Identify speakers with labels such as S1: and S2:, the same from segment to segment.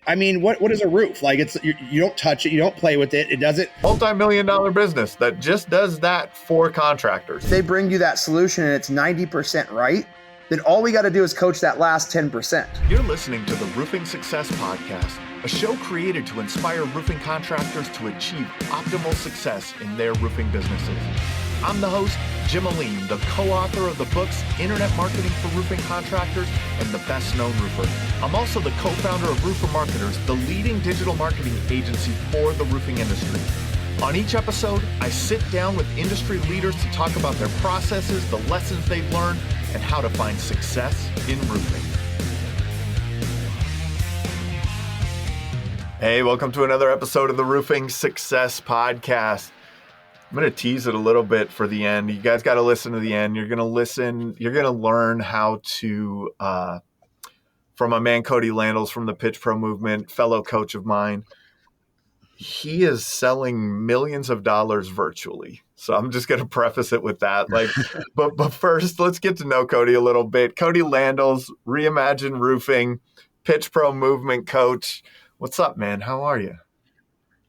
S1: I mean, what is a roof? Like you don't touch it, you don't play with it. It doesn't.
S2: Multi-million-dollar business that just does that for contractors.
S1: If they bring you that solution and it's 90% right, then all we got to do is coach that last 10%.
S2: You're listening to the Roofing Success Podcast, a show created to inspire roofing contractors to achieve optimal success in their roofing businesses. I'm the host, Jim Aline, the co-author of the books Internet Marketing for Roofing Contractors and The Best Known Roofer. I'm also the co-founder of Roofer Marketers, the leading digital marketing agency for the roofing industry. On each episode, I sit down with industry leaders to talk about their processes, the lessons they've learned, and how to find success in roofing. Hey, welcome to another episode of the Roofing Success Podcast. I'm going to tease it a little bit for the end. You guys got to listen to the end. You're going to learn how to, from my man, Kody Landals from the Pitch Pro movement, fellow coach of mine. He is selling millions of dollars virtually. So I'm just going to preface it with that. But first, let's get to know Kody a little bit. Kody Landals, Reimagine Roofing, Pitch Pro movement coach. What's up, man? How are you?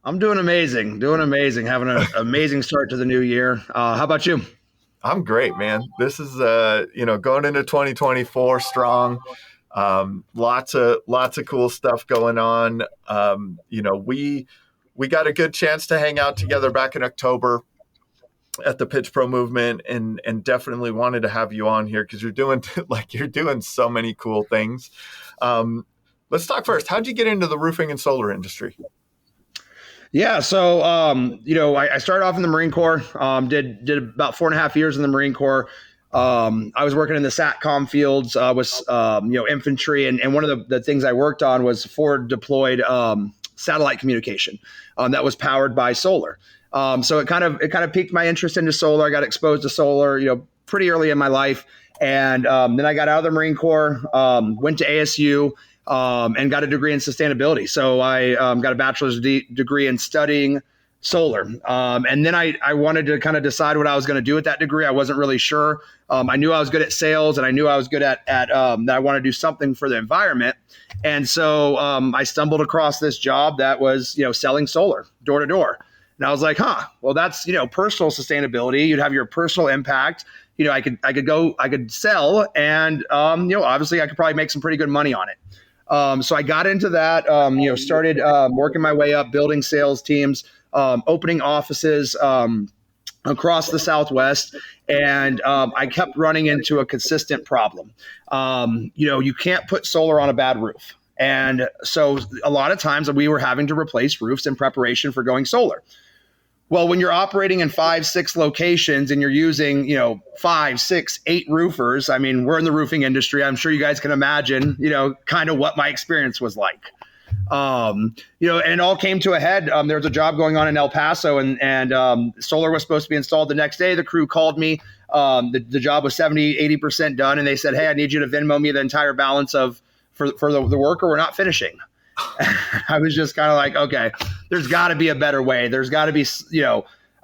S1: I'm doing amazing. Having an amazing start to the new year. How about you?
S2: I'm great, man. This is, going into 2024 strong. Lots of cool stuff going on. We got a good chance to hang out together back in October at the Pitch Pro movement, and definitely wanted to have you on here because you're doing so many cool things. Let's talk first. How'd you get into the roofing and solar industry?
S1: Yeah. So, I started off in the Marine Corps, did about 4.5 years in the Marine Corps. I was working in the SATCOM fields, infantry. And one of the things I worked on was forward deployed satellite communication that was powered by solar. So it kind of piqued my interest into solar. I got exposed to solar, pretty early in my life. And then I got out of the Marine Corps, went to ASU, and got a degree in sustainability. So I got a bachelor's degree in studying solar. And then I wanted to kind of decide what I was going to do with that degree. I wasn't really sure. I knew I was good at sales, and I knew I was good at that I want to do something for the environment. And so I stumbled across this job that was, selling solar door to door. And I was like, well, that's, personal sustainability. You'd have your personal impact. I could sell, and, obviously I could probably make some pretty good money on it. So I got into that, started working my way up, building sales teams, opening offices across the Southwest. And I kept running into a consistent problem. You can't put solar on a bad roof. And so a lot of times we were having to replace roofs in preparation for going solar. Well, when you're operating in 5-6 locations and you're using, 5, 6, 8 roofers, I mean, we're in the roofing industry. I'm sure you guys can imagine, kind of what my experience was like. And it all came to a head. There was a job going on in El Paso, and solar was supposed to be installed the next day. The crew called me. The job was 70, 80% done. And they said, hey, I need you to Venmo me the entire balance for the work, or we're not finishing. I was just kind of like, okay, there's got to be a better way. There's got to be,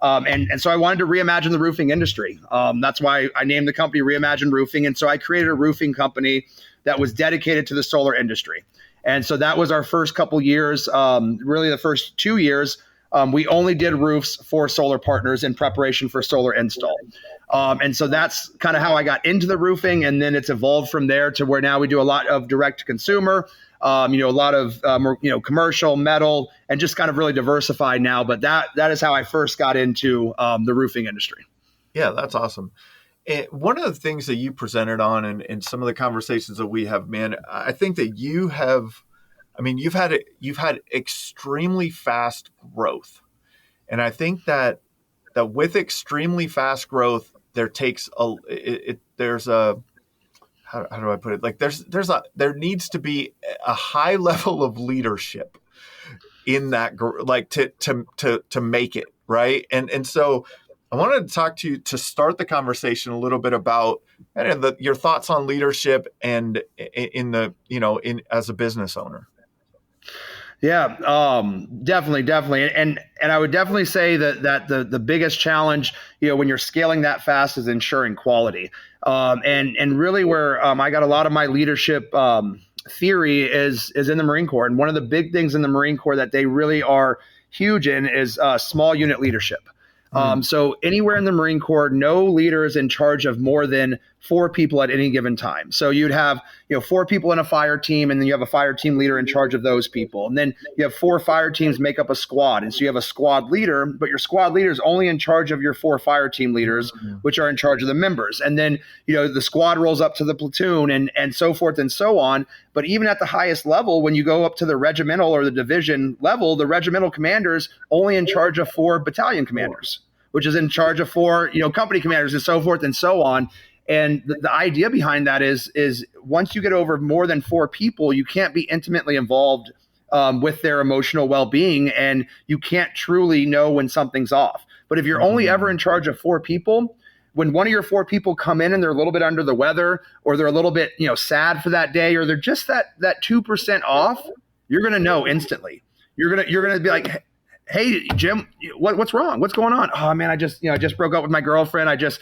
S1: and so I wanted to reimagine the roofing industry. That's why I named the company Reimagine Roofing. And so I created a roofing company that was dedicated to the solar industry. And so that was our first couple years, really the first 2 years. We only did roofs for solar partners in preparation for solar install. And so that's kind of how I got into the roofing. And then it's evolved from there to where now we do a lot of direct to consumer, a lot of, commercial, metal, and just kind of really diversified now. But that is how I first got into the roofing industry.
S2: Yeah, that's awesome. And one of the things that you presented on in some of the conversations that we have, man, I think that you've had extremely fast growth. And I think that with extremely fast growth, there needs to be a high level of leadership in that, to make it right. And so I wanted to talk to you to start the conversation a little bit about your thoughts on leadership and as a business owner.
S1: Yeah, definitely. And I would definitely say that the biggest challenge, when you're scaling that fast is ensuring quality. And really where I got a lot of my leadership theory is in the Marine Corps, and one of the big things in the Marine Corps that they really are huge in is small unit leadership. So anywhere in the Marine Corps, no leader is in charge of more than 4 people at any given time. So you'd have 4 people in a fire team, and then you have a fire team leader in charge of those people, and then you have 4 fire teams make up a squad, and so you have a squad leader, but your squad leader is only in charge of your 4 fire team leaders, which are in charge of the members, and then the squad rolls up to the platoon, and so forth and so on. But even at the highest level, when you go up to the regimental or the division level, the regimental commander's only in charge of 4 battalion commanders, which is in charge of 4, company commanders, and so forth and so on. And the idea behind that is once you get over more than 4 people, you can't be intimately involved with their emotional well-being, and you can't truly know when something's off. But if you're only ever in charge of 4 people, when one of your 4 people come in and they're a little bit under the weather, or they're a little bit sad for that day, or they're just that 2% off, you're going to know instantly. You're going to be like, hey, Jim, what's wrong? What's going on? Oh man, I just broke up with my girlfriend. I got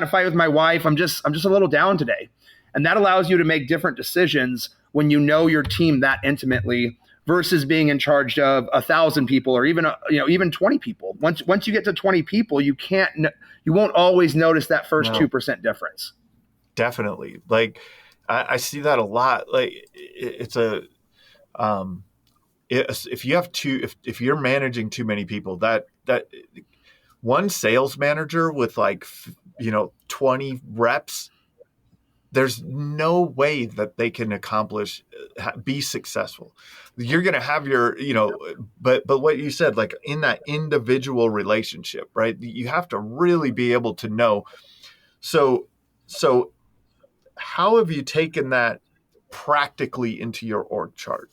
S1: in a fight with my wife. I'm just a little down today. And that allows you to make different decisions when you know your team that intimately versus being in charge of 1,000 people, or even 20 people. Once you get to 20 people, you won't always notice that first 2% difference.
S2: Definitely. Like I see that a lot. Like it's a, if you have if you're managing too many people, that one sales manager with 20 reps, there's no way that they can be successful. You're going to have your, but what you said, like in that individual relationship, right? You have to really be able to know. So how have you taken that practically into your org chart?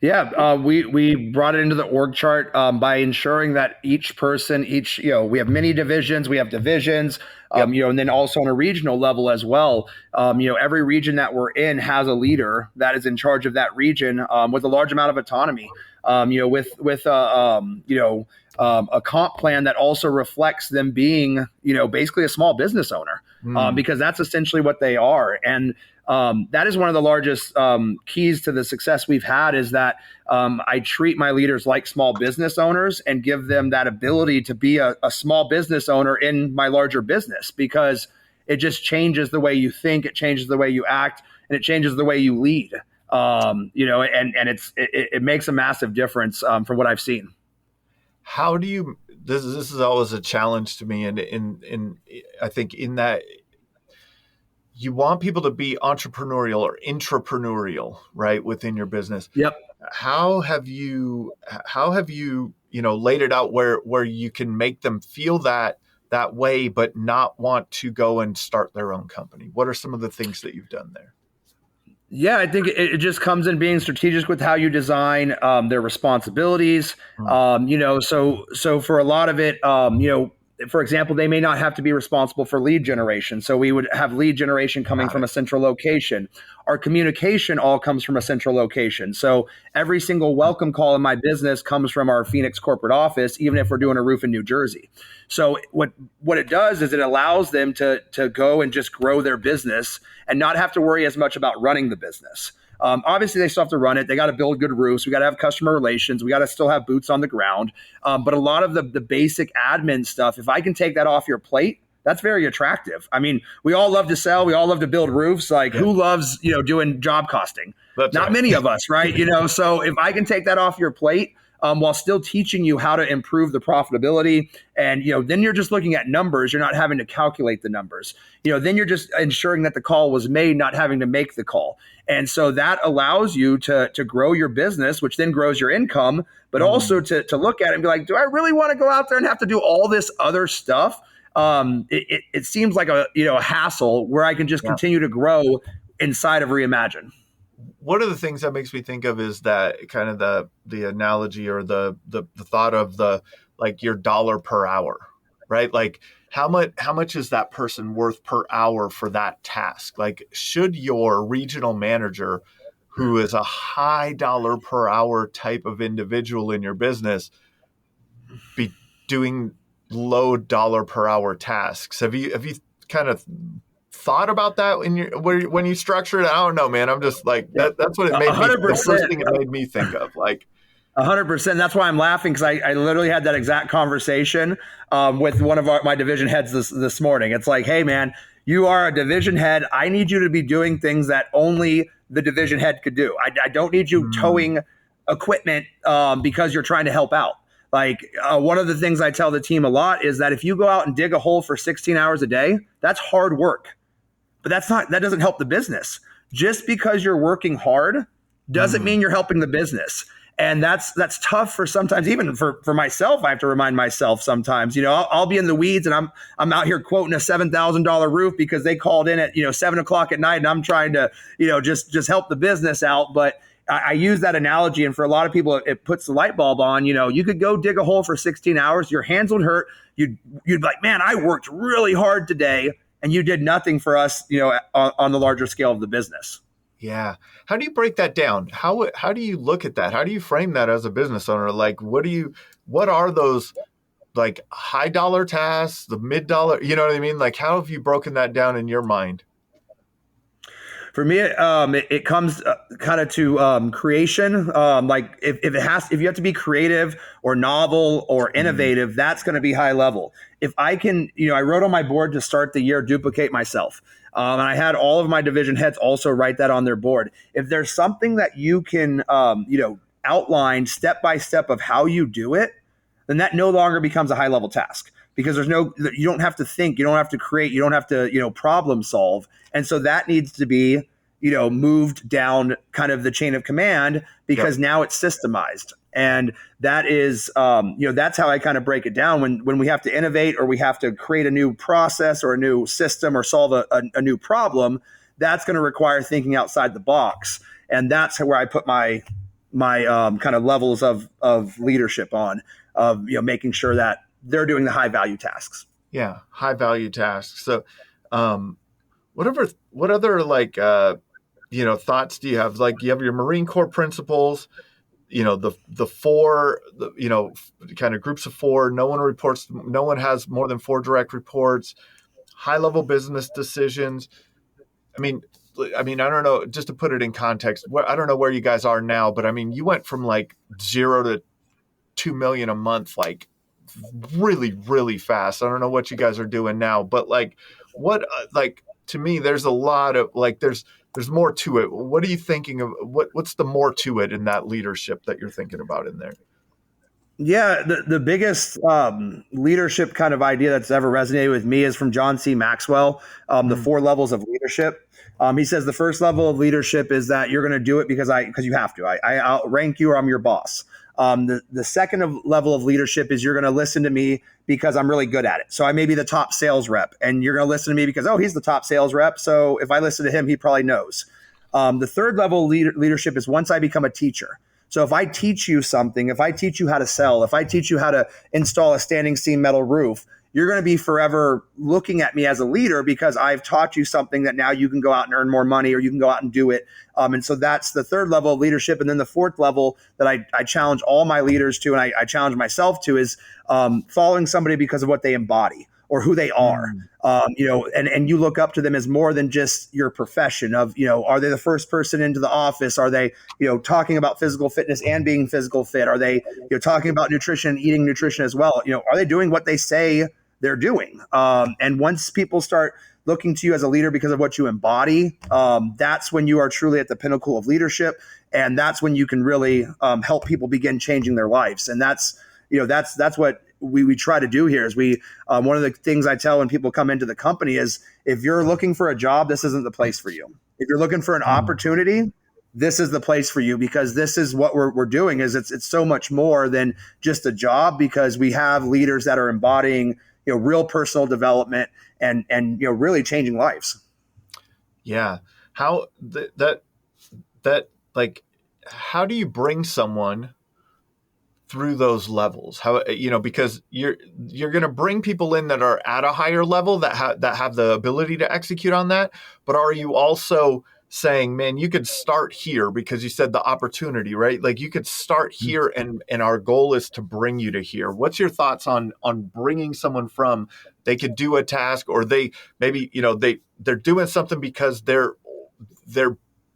S1: Yeah, we brought it into the org chart by ensuring that each person, we have mini divisions, we have divisions, and then also on a regional level as well. Every region that we're in has a leader that is in charge of that region with a large amount of autonomy. With a comp plan that also reflects them being, basically a small business owner, because that's essentially what they are. And that is one of the largest keys to the success we've had, is that I treat my leaders like small business owners and give them that ability to be a small business owner in my larger business, because it just changes the way you think, it changes the way you act, and it changes the way you lead. And it makes a massive difference from what I've seen.
S2: How do you? This is always a challenge to me, and I think in that you want people to be entrepreneurial or intrapreneurial, right, within your business.
S1: Yep.
S2: How have you laid it out where you can make them feel that way, but not want to go and start their own company? What are some of the things that you've done there?
S1: Yeah, I think it just comes in being strategic with how you design their responsibilities. So for a lot of it, for example, they may not have to be responsible for lead generation. So we would have lead generation coming from a central location. Our communication all comes from a central location. So every single welcome call in my business comes from our Phoenix corporate office, even if we're doing a roof in New Jersey. So what it does is it allows them to go and just grow their business and not have to worry as much about running the business. Obviously, they still have to run it. They got to build good roofs. We got to have customer relations. We got to still have boots on the ground. But a lot of the basic admin stuff, if I can take that off your plate, that's very attractive. I mean, we all love to sell. We all love to build roofs. Like, who loves, doing job costing? That's not right. Many of us, right? So if I can take that off your plate, while still teaching you how to improve the profitability. And, then you're just looking at numbers. You're not having to calculate the numbers. Then you're just ensuring that the call was made, not having to make the call. And so that allows you to grow your business, which then grows your income, but also to look at it and be like, do I really want to go out there and have to do all this other stuff? It seems like a hassle where I can just continue to grow inside of Reimagine.
S2: One of the things that makes me think of is that kind of the analogy or the thought of your dollar per hour, right? Like how much is that person worth per hour for that task? Like, should your regional manager, who is a high dollar per hour type of individual in your business, be doing low dollar per hour tasks? Have you kind of thought about that when you structure it? I don't know, man. I'm just like
S1: Yeah,
S2: that's what it
S1: a
S2: made me.
S1: hundred
S2: The first
S1: percent.
S2: thing it made me think of, like,
S1: 100%. That's why I'm laughing, because I literally had that exact conversation with one of my division heads this morning. It's like, hey, man, you are a division head. I need you to be doing things that only the division head could do. I don't need you towing equipment because you're trying to help out. Like one of the things I tell the team a lot is that if you go out and dig a hole for 16 hours a day, that's hard work. But that doesn't help the business. Just because you're working hard doesn't mean you're helping the business. And that's tough for sometimes, even for myself. I have to remind myself sometimes, I'll be in the weeds and I'm out here quoting a $7,000 roof because they called in at 7:00 at night, and I'm trying to just help the business out. But I use that analogy, and for a lot of people, it puts the light bulb on. You could go dig a hole for 16 hours, your hands would hurt. You'd be like, man, I worked really hard today, and you did nothing for us, on the larger scale of the business.
S2: Yeah. How do you break that down? How do you look at that? How do you frame that as a business owner? Like, what are those like high dollar tasks, the mid dollar, you know what I mean? Like, how have you broken that down in your mind?
S1: For me, it comes kind of to creation. Like if you have to be creative or novel or innovative, that's going to be high level. If I can, I wrote on my board to start the year, duplicate myself. And I had all of my division heads also write that on their board. If there's something that you can, outline step by step of how you do it, then that no longer becomes a high level task, because you don't have to think, you don't have to create, you don't have to, problem solve. And so that needs to be, moved down kind of the chain of command, because now it's systemized. And that is, that's how I kind of break it down when we have to innovate, or we have to create a new process or a new system or solve a new problem. That's going to require thinking outside the box. And that's where I put my kind of levels of leadership on, of, making sure that they're doing the high value tasks.
S2: Yeah. High value tasks. So, what other like, thoughts do you have? Like, you have your Marine Corps principles, the four, kind of groups of four. No one has more than 4 direct reports, high level business decisions. I mean, I don't know, just to put it in context, I don't know where you guys are now, but I mean, you went from like 0 to 2 million a month, like really, really fast. I don't know what you guys are doing now, but like to me, there's a lot of like, there's more to it. What are you thinking of? What's the more to it in that leadership that you're thinking about in there?
S1: Yeah, the biggest leadership kind of idea that's ever resonated with me is from John C. Maxwell, the 4 levels of leadership. He says the first level of leadership is that you're going to do it because you have to. I outrank you, or I'm your boss. The second level of leadership is you're going to listen to me because I'm really good at it. So I may be the top sales rep, and you're going to listen to me because, he's the top sales rep. So if I listen to him, he probably knows. The third level of leadership is once I become a teacher. So if I teach you something, if I teach you how to sell, if I teach you how to install a standing seam metal roof, you're going to be forever looking at me as a leader, because I've taught you something that now you can go out and earn more money, or you can go out and do it. And so that's the third level of leadership. And then the fourth level that I challenge all my leaders to, and I challenge myself to, is following somebody because of what they embody or who they are. And you look up to them as more than just your profession of, are they the first person into the office? Are they, talking about physical fitness and being physical fit? Are they, talking about nutrition and eating nutrition as well? Are they doing what they say they're doing? And once people start looking to you as a leader because of what you embody, that's when you are truly at the pinnacle of leadership. And that's when you can really help people begin changing their lives. And that's what we try to do here. Is one of the things I tell when people come into the company is, if you're looking for a job, this isn't the place for you. If you're looking for an opportunity, this is the place for you, because this is what we're doing. Is it's so much more than just a job, because we have leaders that are embodying, real personal development and really changing lives.
S2: Yeah. How how do you bring someone through those levels? How, because you're going to bring people in that are at a higher level that have the ability to execute on that, but are you also saying, man, you could start here because you said the opportunity, right? Like you could start here and our goal is to bring you to here. What's your thoughts on bringing someone from they could do a task or they maybe, they're doing something because they're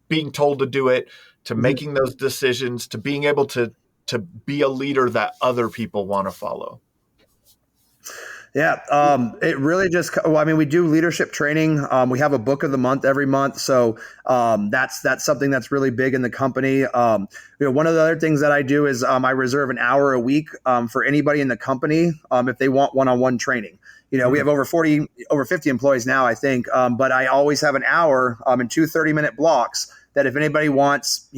S2: being told to do it, to making those decisions, to being able to be a leader that other people want to follow?
S1: Yeah, it really just. Well, I mean, we do leadership training. We have a book of the month every month, so that's something that's really big in the company. One of the other things that I do is I reserve an hour a week for anybody in the company if they want one-on-one training. We have over 50 employees now, I think, but I always have an hour in two 30-minute blocks that if anybody wants,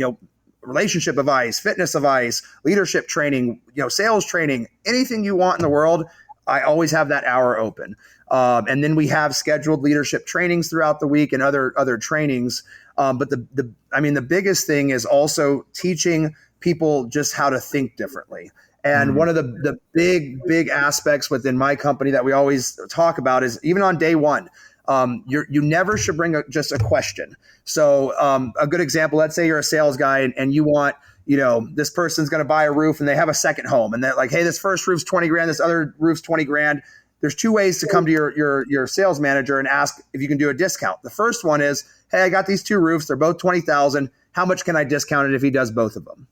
S1: relationship advice, fitness advice, leadership training, sales training, anything you want in the world, I always have that hour open. And then we have scheduled leadership trainings throughout the week and other trainings. But the biggest thing is also teaching people just how to think differently. And one of the big aspects within my company that we always talk about is even on day one, you never should bring just a question. So a good example, let's say you're a sales guy and you want, this person's going to buy a roof and they have a second home and they're like, hey, this first roof's 20 grand, this other roof's 20 grand. There's two ways to come to your sales manager and ask if you can do a discount. The first one is, hey, I got these two roofs. They're both 20,000. How much can I discount it if he does both of them?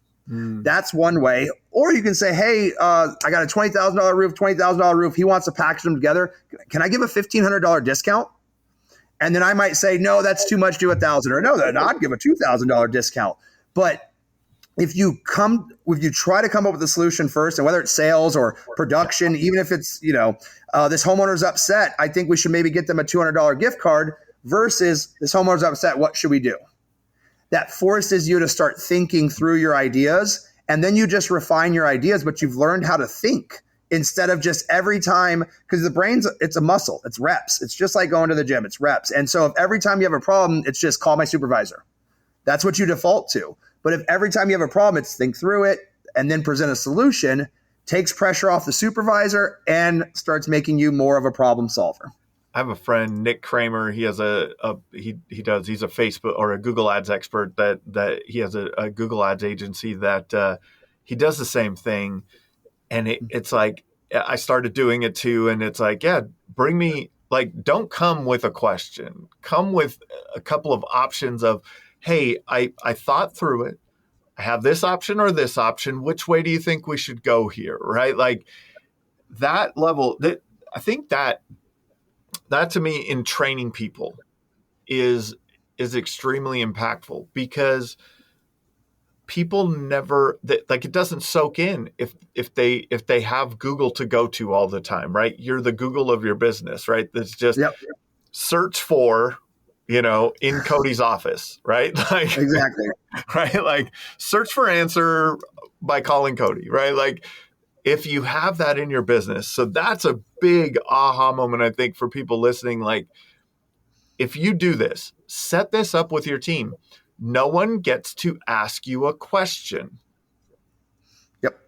S1: That's one way. Or you can say, hey, I got a $20,000 roof, $20,000 roof. He wants to package them together. Can I give a $1,500 discount? And then I might say, no, that's too much, do $1,000. Or no, then I'd give a $2,000 discount. But if you try to come up with a solution first, and whether it's sales or production, even if it's, this homeowner's upset, I think we should maybe get them a $200 gift card versus this homeowner's upset, what should we do? That forces you to start thinking through your ideas, and then you just refine your ideas, but you've learned how to think instead of just every time, because the brain's, it's a muscle, it's reps. It's just like going to the gym, it's reps. And so if every time you have a problem, it's just call my supervisor. That's what you default to. But if every time you have a problem, it's think through it and then present a solution, takes pressure off the supervisor and starts making you more of a problem solver.
S2: I have a friend, Nick Kramer. He has he's a Facebook or a Google Ads expert that he has a Google Ads agency that he does the same thing. And it's like, I started doing it too. And it's like, yeah, bring me, like, don't come with a question, come with a couple of options of, hey, I thought through it. I have this option or this option. Which way do you think we should go here? Right? Like that level, I think that to me in training people is extremely impactful, because people never, like, it doesn't soak in if they have Google to go to all the time, right? You're the Google of your business, right? That's just search for, in Kody's office, right? Like,
S1: Exactly.
S2: Right? Like search for answer by calling Kody, right? Like if you have that in your business. So that's a big aha moment, I think, for people listening. Like if you do this, set this up with your team. No one gets to ask you a question.
S1: Yep.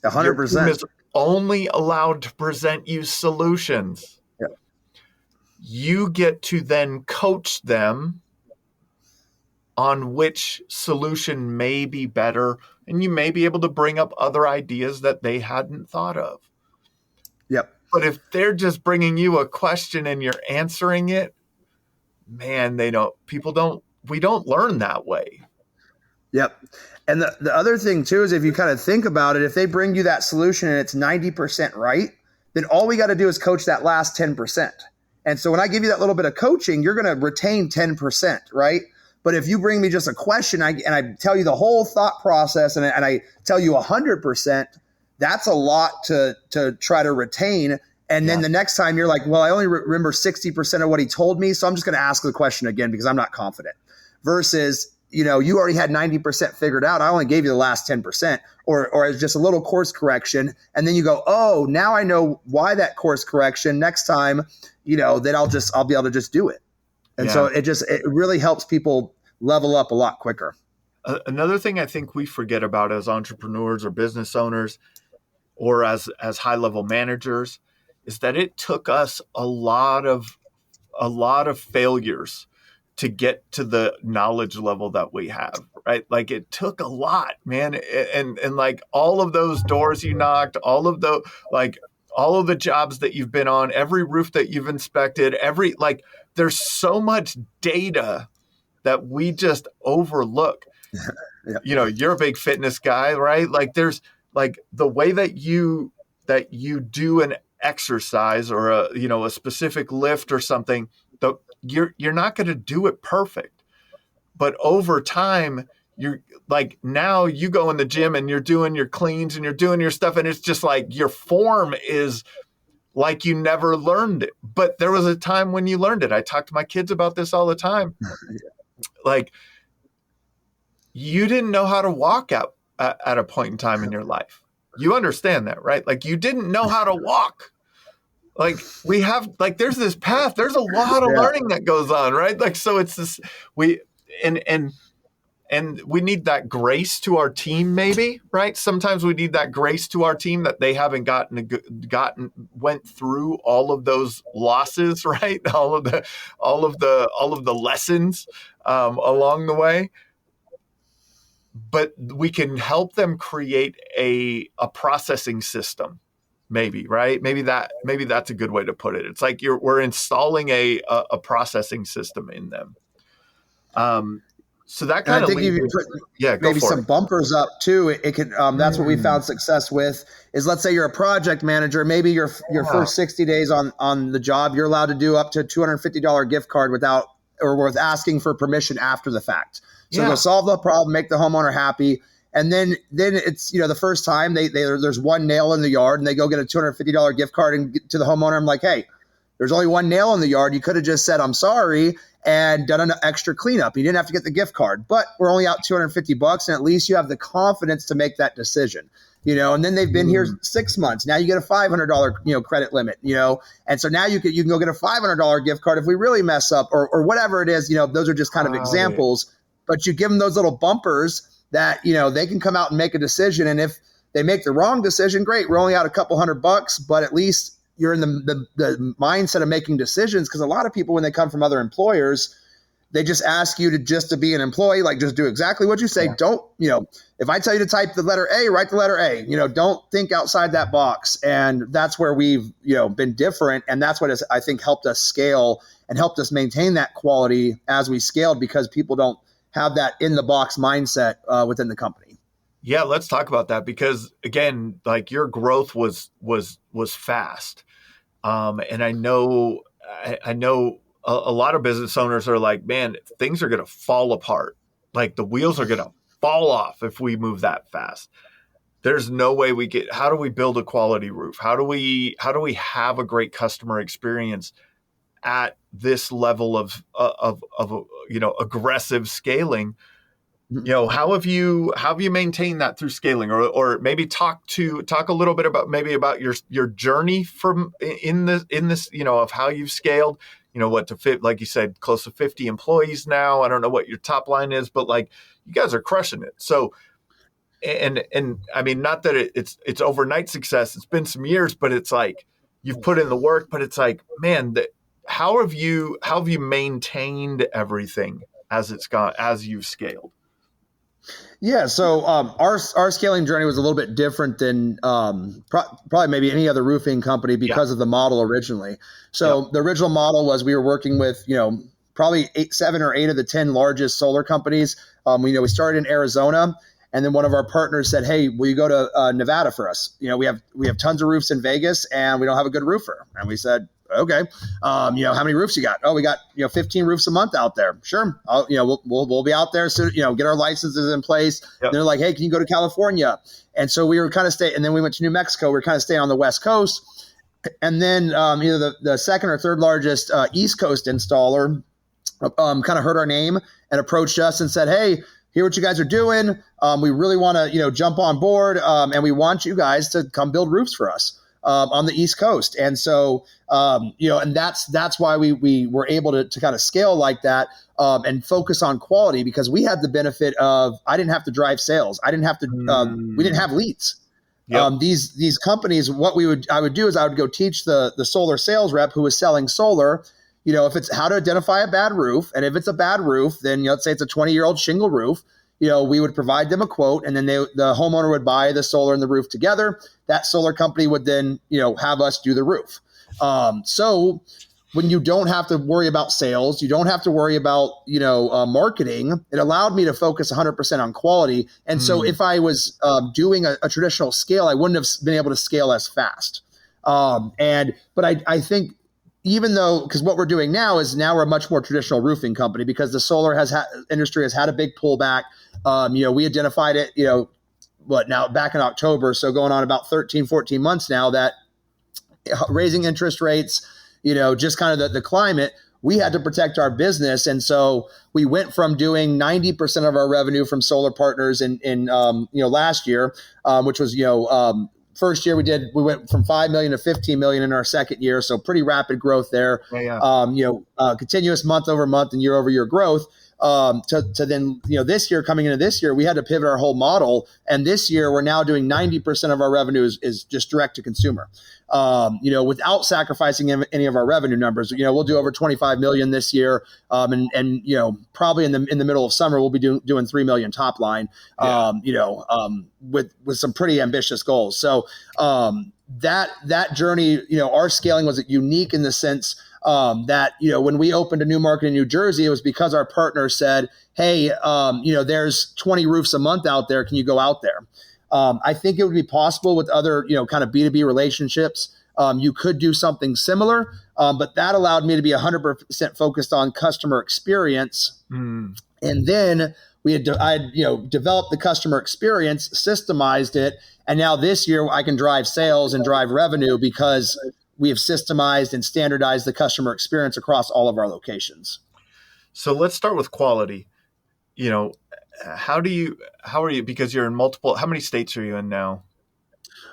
S1: 100%.
S2: Your team is only allowed to present you solutions.
S1: Yep.
S2: You get to then coach them on which solution may be better, and you may be able to bring up other ideas that they hadn't thought of.
S1: Yep.
S2: But if they're just bringing you a question and you're answering it, man, we don't learn that way.
S1: Yep. And the other thing too is if you kind of think about it, if they bring you that solution and it's 90% right, then all we got to do is coach that last 10%. And so when I give you that little bit of coaching, you're going to retain 10%, right? But if you bring me just a question and I tell you the whole thought process and I tell you 100%, that's a lot to try to retain. And then the next time you're like, well, I only remember 60% of what he told me, so I'm just going to ask the question again because I'm not confident. Versus, you already had 90% figured out. I only gave you the last 10% or as just a little course correction. And then you go, oh, now I know why that course correction. Next time, then I'll be able to just do it. And so it really helps people level up a lot quicker.
S2: Another thing I think we forget about as entrepreneurs or business owners or as high-level managers is that it took us a lot of failures to get to the knowledge level that we have, right? Like it took a lot, man. And like all of those doors you knocked, all of the jobs that you've been on, every roof that you've inspected, there's so much data that we just overlook.
S1: Yeah.
S2: You're a big fitness guy, right? Like there's like the way that you do an exercise or a specific lift or something, you're not going to do it perfect. But over time, you're like, now you go in the gym and you're doing your cleans and you're doing your stuff, and it's just like your form is like you never learned it. But there was a time when you learned it. I talk to my kids about this all the time. Like, you didn't know how to walk out at a point in time in your life. You understand that, right? Like you didn't know how to walk. Like we have, like, there's this path, there's a lot of learning that goes on, right? Like, so it's this, and we need that grace to our team, maybe, right? Sometimes we need that grace to our team that they haven't went through all of those losses, right? All of the lessons along the way. But we can help them create a processing system, maybe, right? Maybe that's a good way to put it. It's like we're installing a processing system in them. So that kind of leads me,
S1: maybe some bumpers up too. It could that's what we found success with is, let's say you're a project manager, maybe your first 60 days on the job, you're allowed to do up to $250 gift card without asking for permission after the fact. So they'll solve the problem, make the homeowner happy. And then it's, the first time there's one nail in the yard and they go get a $250 gift card and get to the homeowner. I'm like, hey, there's only one nail in the yard. You could have just said, I'm sorry, and done an extra cleanup. You didn't have to get the gift card, but we're only out $250, and at least you have the confidence to make that decision. And then they've been here 6 months. Now you get a $500, credit limit, and so now you can go get a $500 gift card if we really mess up or whatever it is. Those are just kind of examples, but you give them those little bumpers that, they can come out and make a decision. And if they make the wrong decision, great. We're only out a couple $100, but at least you're in the mindset of making decisions. Because a lot of people, when they come from other employers, they just ask you to be an employee, like just do exactly what you say. Don't, if I tell you to type the letter A, write the letter A, don't think outside that box. And that's where we've, been different. And that's what has, I think, helped us scale and helped us maintain that quality as we scaled, because people don't have that in the box mindset within the company.
S2: Yeah, let's talk about that, because again, like your growth was fast. And I know a lot of business owners are like, man, things are going to fall apart. Like the wheels are going to fall off if we move that fast. There's no way how do we build a quality roof? How do we have a great customer experience at this level of aggressive scaling? How have you maintained that through scaling, or maybe talk a little bit about your journey from in this of how you've scaled, what to fit, like you said, close to 50 employees now. I don't know what your top line is, but like you guys are crushing it. So, and I mean, not that it's overnight success. It's been some years, but it's like you've put in the work, but it's like, man, how have you maintained everything as you've scaled?
S1: Yeah, so our scaling journey was a little bit different than probably maybe any other roofing company because of the model originally. So the original model was we were working with probably 7 or 8 of the 10 largest solar companies. We started in Arizona, and then one of our partners said, "Hey, will you go to Nevada for us? We have tons of roofs in Vegas, and we don't have a good roofer." And we said, okay. How many roofs you got? Oh, we got, 15 roofs a month out there. Sure. We'll be out there soon, get our licenses in place. And they're like, hey, can you go to California? And so we were kind of and then we went to New Mexico. We were kind of staying on the West Coast. And then, the second or third largest East Coast installer kind of heard our name and approached us and said, hey, hear what you guys are doing. We really want to, jump on board. And we want you guys to come build roofs for us on the East Coast. And so, and that's why we were able to kind of scale like that and focus on quality, because we had the benefit of, I didn't have to drive sales. I didn't have to, we didn't have leads. These companies, I would do is I would go teach the solar sales rep who was selling solar, if it's how to identify a bad roof, and if it's a bad roof, then let's say it's a 20-year-old shingle roof, we would provide them a quote, and then the homeowner would buy the solar and the roof together. That solar company would then, have us do the roof. So when you don't have to worry about sales, you don't have to worry about, marketing, it allowed me to focus 100% on quality. And so if I was doing a traditional scale, I wouldn't have been able to scale as fast. But I think, even though, because what we're doing now we're a much more traditional roofing company, because the solar industry has had a big pullback. We identified it, back in October. So going on about 13, 14 months now, that raising interest rates, just kind of the climate, we had to protect our business. And so we went from doing 90% of our revenue from solar partners in last year, which was, first year we went from 5 million to 15 million in our second year. So pretty rapid growth there. Continuous month over month and year over year growth. To then, this year, coming into this year, we had to pivot our whole model. And this year we're now doing 90% of our revenue is just direct to consumer. Without sacrificing any of our revenue numbers. We'll do over 25 million this year. And probably in the middle of summer, we'll be doing 3 million top line, with some pretty ambitious goals. So, that journey, our scaling was unique in the sense, that, when we opened a new market in New Jersey, it was because our partner said, hey, there's 20 roofs a month out there. Can you go out there? I think it would be possible with other, kind of B2B relationships. You could do something similar, but that allowed me to be 100% focused on customer experience. And then I developed the customer experience, systemized it. And now this year I can drive sales and drive revenue because we have systemized and standardized the customer experience across all of our locations.
S2: So let's start with quality. How are you, because you're in multiple, how many states are you in now?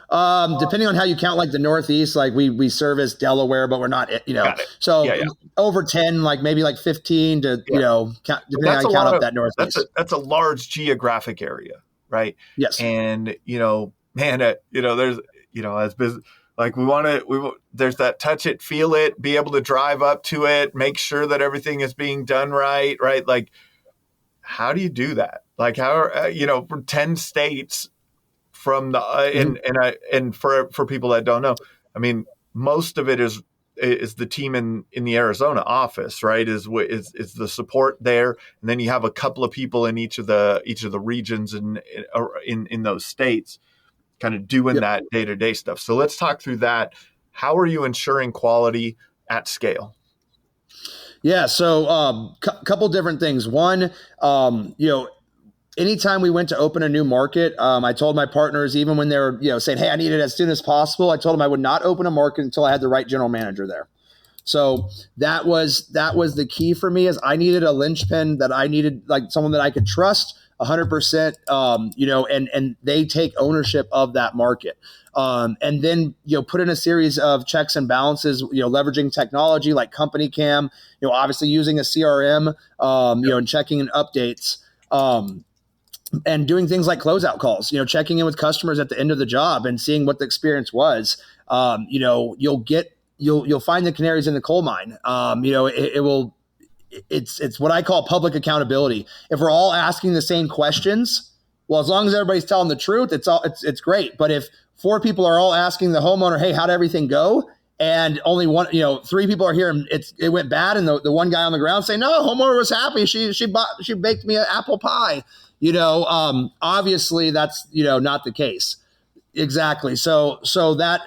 S1: Depending on how you count, like the Northeast, like we service Delaware, but we're not, so over 10, like maybe like 15 to, depending on how you count up that Northeast.
S2: That's a large geographic area, right?
S1: Yes.
S2: And, there's, as business, like there's that touch it, feel it, be able to drive up to it, make sure that everything is being done right? Like, how do you do that? Like, how, from 10 states from the, and for people that don't know, I mean, most of it is the team in the Arizona office, right? Is the support there. And then you have a couple of people in each of the regions in those states, kind of doing that day-to-day stuff. So let's talk through that. How are you ensuring quality at scale?
S1: Yeah. So couple different things. One, anytime we went to open a new market, I told my partners, even when they were, saying, hey, I need it as soon as possible, I told them I would not open a market until I had the right general manager there. So that was the key for me, is I needed a linchpin, that I needed like someone that I could trust 100%, and they take ownership of that market. And then, put in a series of checks and balances, leveraging technology like Company Cam, obviously using a CRM, and checking in updates, and doing things like closeout calls, checking in with customers at the end of the job and seeing what the experience was. You'll find the canaries in the coal mine. It's what I call public accountability. If we're all asking the same questions, well, as long as everybody's telling the truth, it's great. But if 4 people are all asking the homeowner, hey, how'd everything go? And only 3 people are here and it went bad. And the one guy on the ground saying, no, homeowner was happy. She baked me an apple pie. Obviously that's, not the case. Exactly. So that,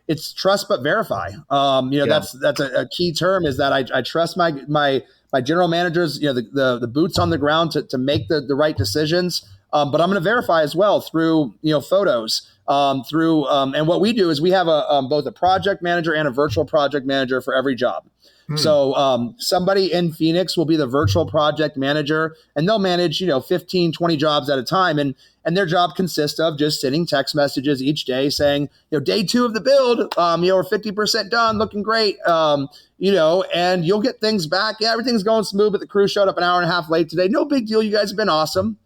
S1: it's trust but verify. That's a key term, is that I trust my general managers, the boots on the ground to make the right decisions. But I'm going to verify as well through, photos, and what we do is we have both a project manager and a virtual project manager for every job. So somebody in Phoenix will be the virtual project manager, and they'll manage, 15, 20 jobs at a time. And their job consists of just sending text messages each day saying, day 2 of the build, we're 50% done, looking great. And you'll get things back. Yeah, everything's going smooth, but the crew showed up an hour and a half late today. No big deal. You guys have been awesome.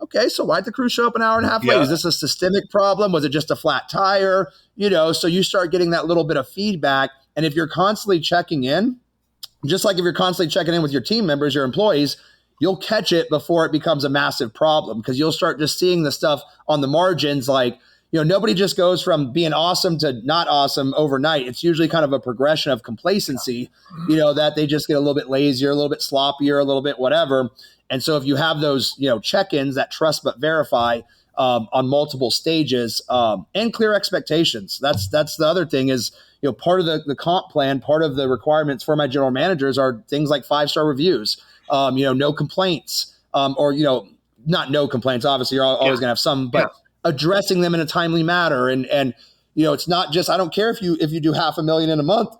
S1: Okay, so why'd the crew show up an hour and a half late? Is this a systemic problem? Was it just a flat tire? So you start getting that little bit of feedback, And if you're constantly checking in, just like if you're constantly checking in with your team members, your employees, you'll catch it before it becomes a massive problem, because you'll start just seeing the stuff on the margins. Like, nobody just goes from being awesome to not awesome overnight. It's usually kind of a progression of complacency, that they just get a little bit lazier, a little bit sloppier, a little bit whatever. And so if you have those, check-ins, that trust but verify, on multiple stages, and clear expectations. That's the other thing is, part of the comp plan, part of the requirements for my general managers are things like 5-star reviews, no complaints, or, not no complaints. Obviously, you're always going to have some, but addressing them in a timely manner. And it's not just, I don't care if you do $500,000 in a month,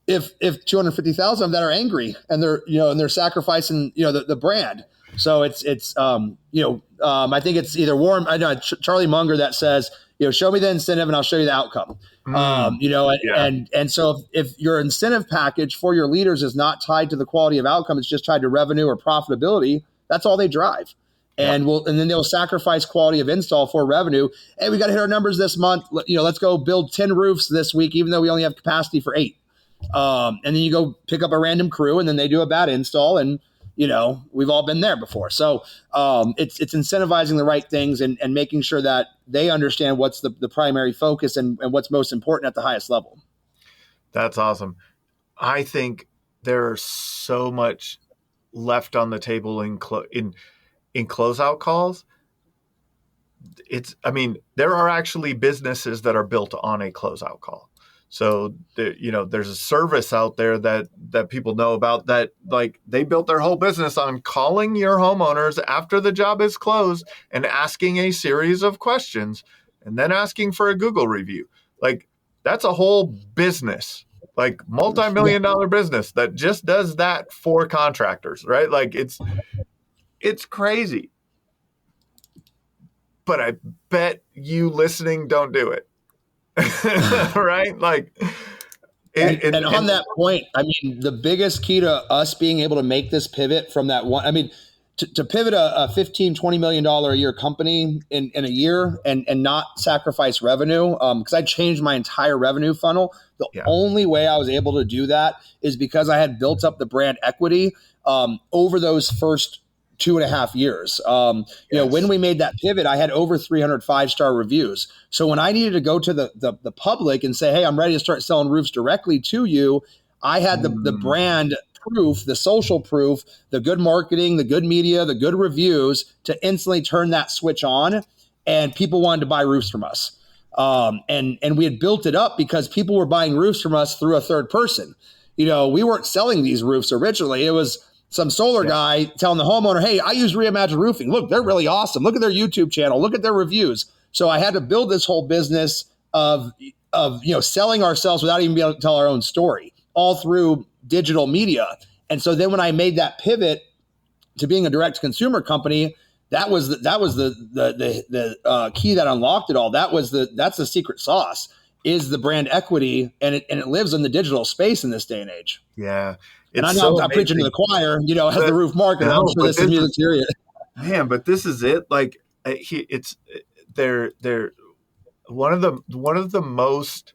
S1: if 250,000 of that are angry and they're sacrificing, the brand. So it's I think it's either Charlie Munger that says, show me the incentive and I'll show you the outcome. And so if your incentive package for your leaders is not tied to the quality of outcome, it's just tied to revenue or profitability, that's all they drive. And then they'll sacrifice quality of install for revenue. Hey, we got to hit our numbers this month. Let's go build 10 roofs this week, even though we only have capacity for 8. And then you go pick up a random crew and then they do a bad install, and we've all been there before. So it's incentivizing the right things and making sure that they understand what's the primary focus and what's most important at the highest level.
S2: That's awesome. I think there's so much left on the table in closeout calls. There are actually businesses that are built on a closeout call. So there's a service out there that people know about that, like, they built their whole business on calling your homeowners after the job is closed and asking a series of questions and then asking for a Google review. Like, that's a whole business, like multi-million-dollar business that just does that for contractors, right? Like, it's crazy. But I bet you listening don't do it. Right? Like,
S1: and on that point, the biggest key to us being able to make this pivot from that one, to pivot a $15, $20 million a year company in a year and not sacrifice revenue, because I changed my entire revenue funnel. The only way I was able to do that is because I had built up the brand equity over those first 2.5 years. When we made that pivot, I had over 300 5-star reviews. So when I needed to go to the public and say, hey, I'm ready to start selling roofs directly to you, I had the brand proof, the social proof, the good marketing, the good media, the good reviews to instantly turn that switch on, and people wanted to buy roofs from us. And we had built it up because people were buying roofs from us through a third person. We weren't selling these roofs originally. It was some solar guy telling the homeowner, hey, I use Reimagine Roofing. Look, they're really awesome. Look at their YouTube channel. Look at their reviews. So I had to build this whole business of selling ourselves without even being able to tell our own story, all through digital media. And so then when I made that pivot to being a direct consumer company, that was the key that unlocked it all. That's the secret sauce, is the brand equity, and it lives in the digital space in this day and age.
S2: Yeah.
S1: And I know I'm preaching to the choir, as the roof marketer. I'm sure this is music to you.
S2: Man, but this is it. Like, they're one of the most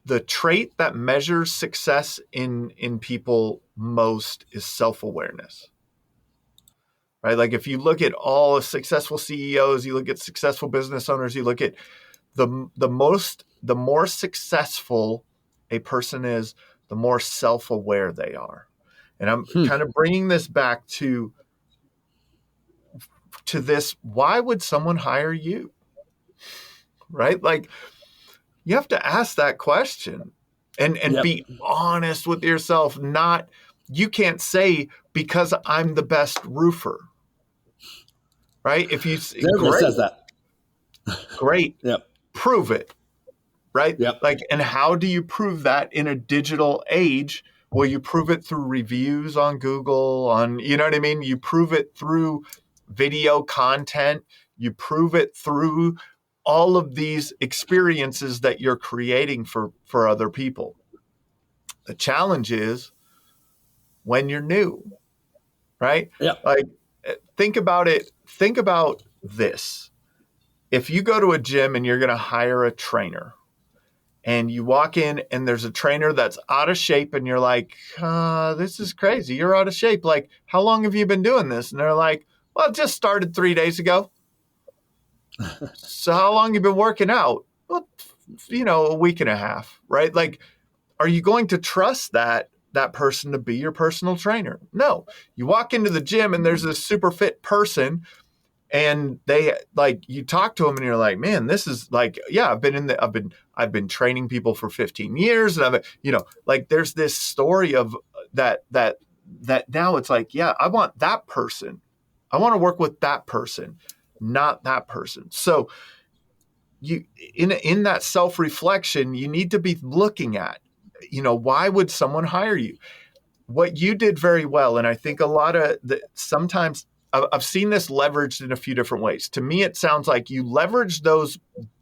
S2: the trait that measures success in people most is self-awareness. Right? Like, if you look at all successful CEOs, you look at successful business owners, you look at the more successful a person is, the more self-aware they are. And I'm kind of bringing this back to this. Why would someone hire you? Right? Like, you have to ask that question and be honest with yourself. You can't say, because I'm the best roofer. Right? If you
S1: Everybody says that.
S2: Great.
S1: Yep.
S2: Prove it. Right?
S1: Yep.
S2: Like, and how do you prove that in a digital age? Well, you prove it through reviews on Google, you know what I mean? You prove it through video content. You prove it through all of these experiences that you're creating for other people. The challenge is when you're new, right?
S1: Yep.
S2: Like, think about it. Think about this. if you go to a gym and you're going to hire a trainer, and you walk in and there's a trainer that's out of shape, and you're like, this is crazy. You're out of shape. Like, how long have you been doing this? And they're like, well, it just started 3 days ago. So how long have you been working out? Well, a week and a half, right? Like, are you going to trust that person to be your personal trainer? No. You walk into the gym and there's this super fit person, and they, like, you talk to them and you're like, man, this is like, yeah, I've been training people for 15 years, and like, there's this story of that now it's like, yeah, I want that person. I want to work with that person, not that person. So you, in that self-reflection, you need to be looking at, why would someone hire you? What you did very well, and I think a lot of sometimes I've seen this leveraged in a few different ways. To me, it sounds like you leverage those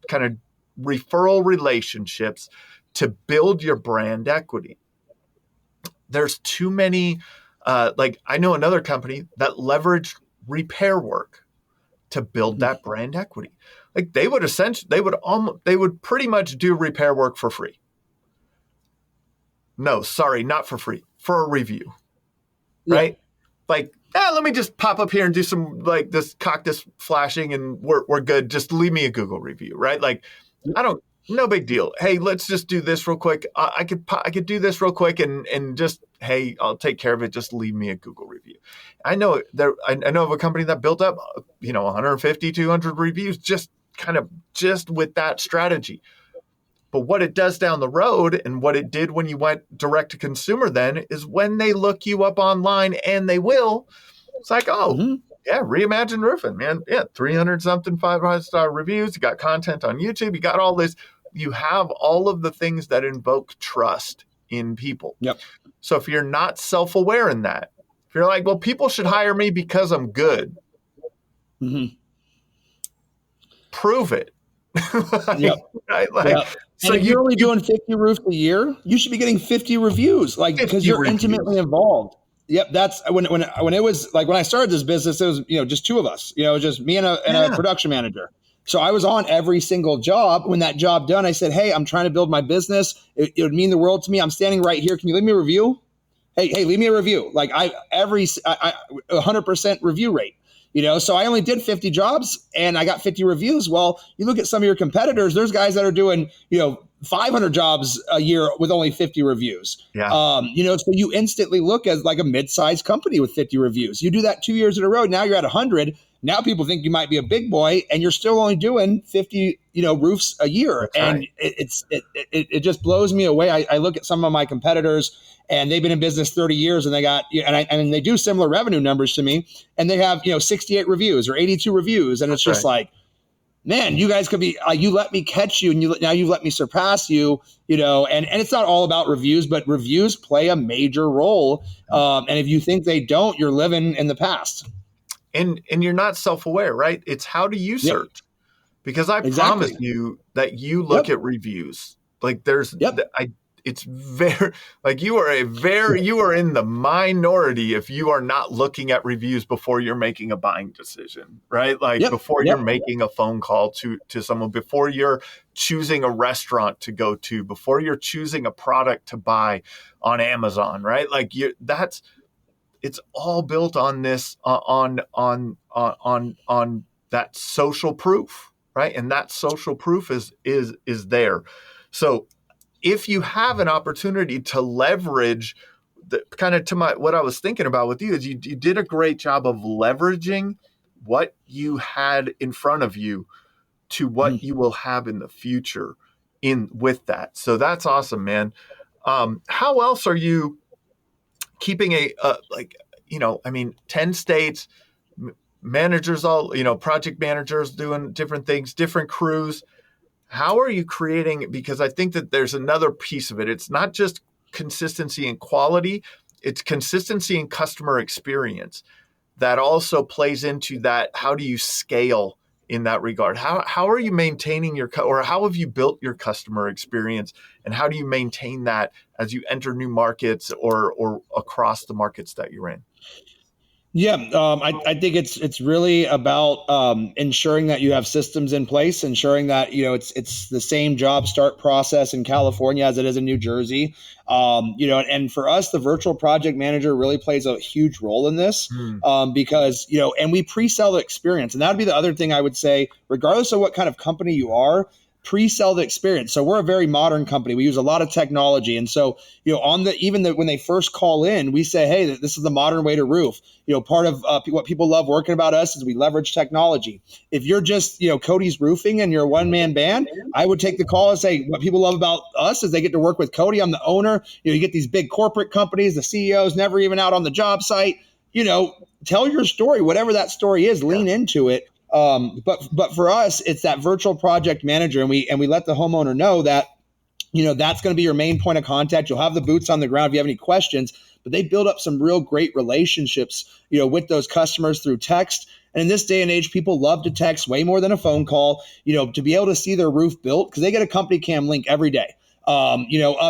S2: kind of referral relationships to build your brand equity. There's too many, like, I know another company that leveraged repair work to build that brand equity. Like, they would pretty much do repair work for free. No, sorry, not for free, for a review, right?
S1: Yeah.
S2: Like, let me just pop up here and do some, like, this cactus flashing, and we're good. Just leave me a Google review, right? Like, no big deal. Hey, let's just do this real quick. I could do this real quick, and just, hey, I'll take care of it. Just leave me a Google review. I know of a company that built up, 150, 200 reviews, just with that strategy. But what it does down the road, and what it did when you went direct to consumer then, is when they look you up online, and they will, it's like, yeah, Reimagine Roofing, man. Yeah, 300 something 5-star reviews. You got content on YouTube. You got all this. You have all of the things that invoke trust in people.
S1: Yep.
S2: So if you're not self-aware in that, if you're like, well, people should hire me because I'm good, prove it.
S1: Yep.
S2: Right? Like,
S1: Yep.
S2: so
S1: And if you're only doing 50 roofs a year, you should be getting 50 reviews, like, because you're
S2: reviews.
S1: intimately involved. Yep, that's when it was like, when I started this business, it was just two of us, just me and a production manager. So I was on every single job. When that job done, I said, hey, I'm trying to build my business. It would mean the world to me. I'm standing right here. Can you leave me a review? Hey, leave me a review. Like, I 100% review rate. So I only did 50 jobs and I got 50 reviews. Well, you look at some of your competitors, there's guys that are doing, 500 jobs a year with only 50 reviews.
S2: Yeah.
S1: So you instantly look as like a mid-sized company with 50 reviews. You do that 2 years in a row. Now you're at 100. Now people think you might be a big boy, and you're still only doing 50, roofs a year.
S2: That's
S1: and right. It just blows me away. I look at some of my competitors, and they've been in business 30 years, and they got, and they do similar revenue numbers to me, and they have, 68 reviews or 82 reviews. And it's just like, man, you guys could be, you let me catch you, and now you've let me surpass you, and it's not all about reviews, but reviews play a major role. And if you think they don't, you're living in the past.
S2: And you're not self-aware, right? It's how do you search? Because I promise you that you look at reviews. Like, it's very, like, you are in the minority if you are not looking at reviews before you're making a buying decision, right? Like, before you're making a phone call to someone, before you're choosing a restaurant to go to, before you're choosing a product to buy on Amazon, right? Like, it's all built on this, on that social proof, right? And that social proof is there. So if you have an opportunity to leverage the kind of, what I was thinking about with you, is you did a great job of leveraging what you had in front of you to what you will have in the future with that. So that's awesome, man. How else are you keeping 10 states, managers, all, project managers doing different things, different crews. How are you creating? Because I think that there's another piece of it. It's not just consistency and quality, it's consistency and customer experience that also plays into that. How do you scale in that regard? How are you maintaining or how have you built your customer experience, and how do you maintain that as you enter new markets or across the markets that you're in?
S1: Yeah, I think it's really about ensuring that you have systems in place, ensuring that it's the same job start process in California as it is in New Jersey. And for us, the virtual project manager really plays a huge role in this
S2: Hmm.
S1: because and we pre-sell the experience, and that would be the other thing I would say, regardless of what kind of company you are. Pre-sell the experience. So we're a very modern company. We use a lot of technology, and so on the when they first call in, we say, hey, this is the modern way to roof. Part of what people love working about us is we leverage technology. If you're just Kody's Roofing and you're a one man band, I would take the call and say what people love about us is they get to work with Kody. I'm the owner. You get these big corporate companies, the CEOs never even out on the job site. Tell your story, whatever that story is,
S2: Yeah.
S1: lean into it. But for us, it's that virtual project manager, and we let the homeowner know that that's going to be your main point of contact. You'll have the boots on the ground if you have any questions, but they build up some real great relationships, with those customers through text. And in this day and age, people love to text way more than a phone call, to be able to see their roof built because they get a company cam link every day. Of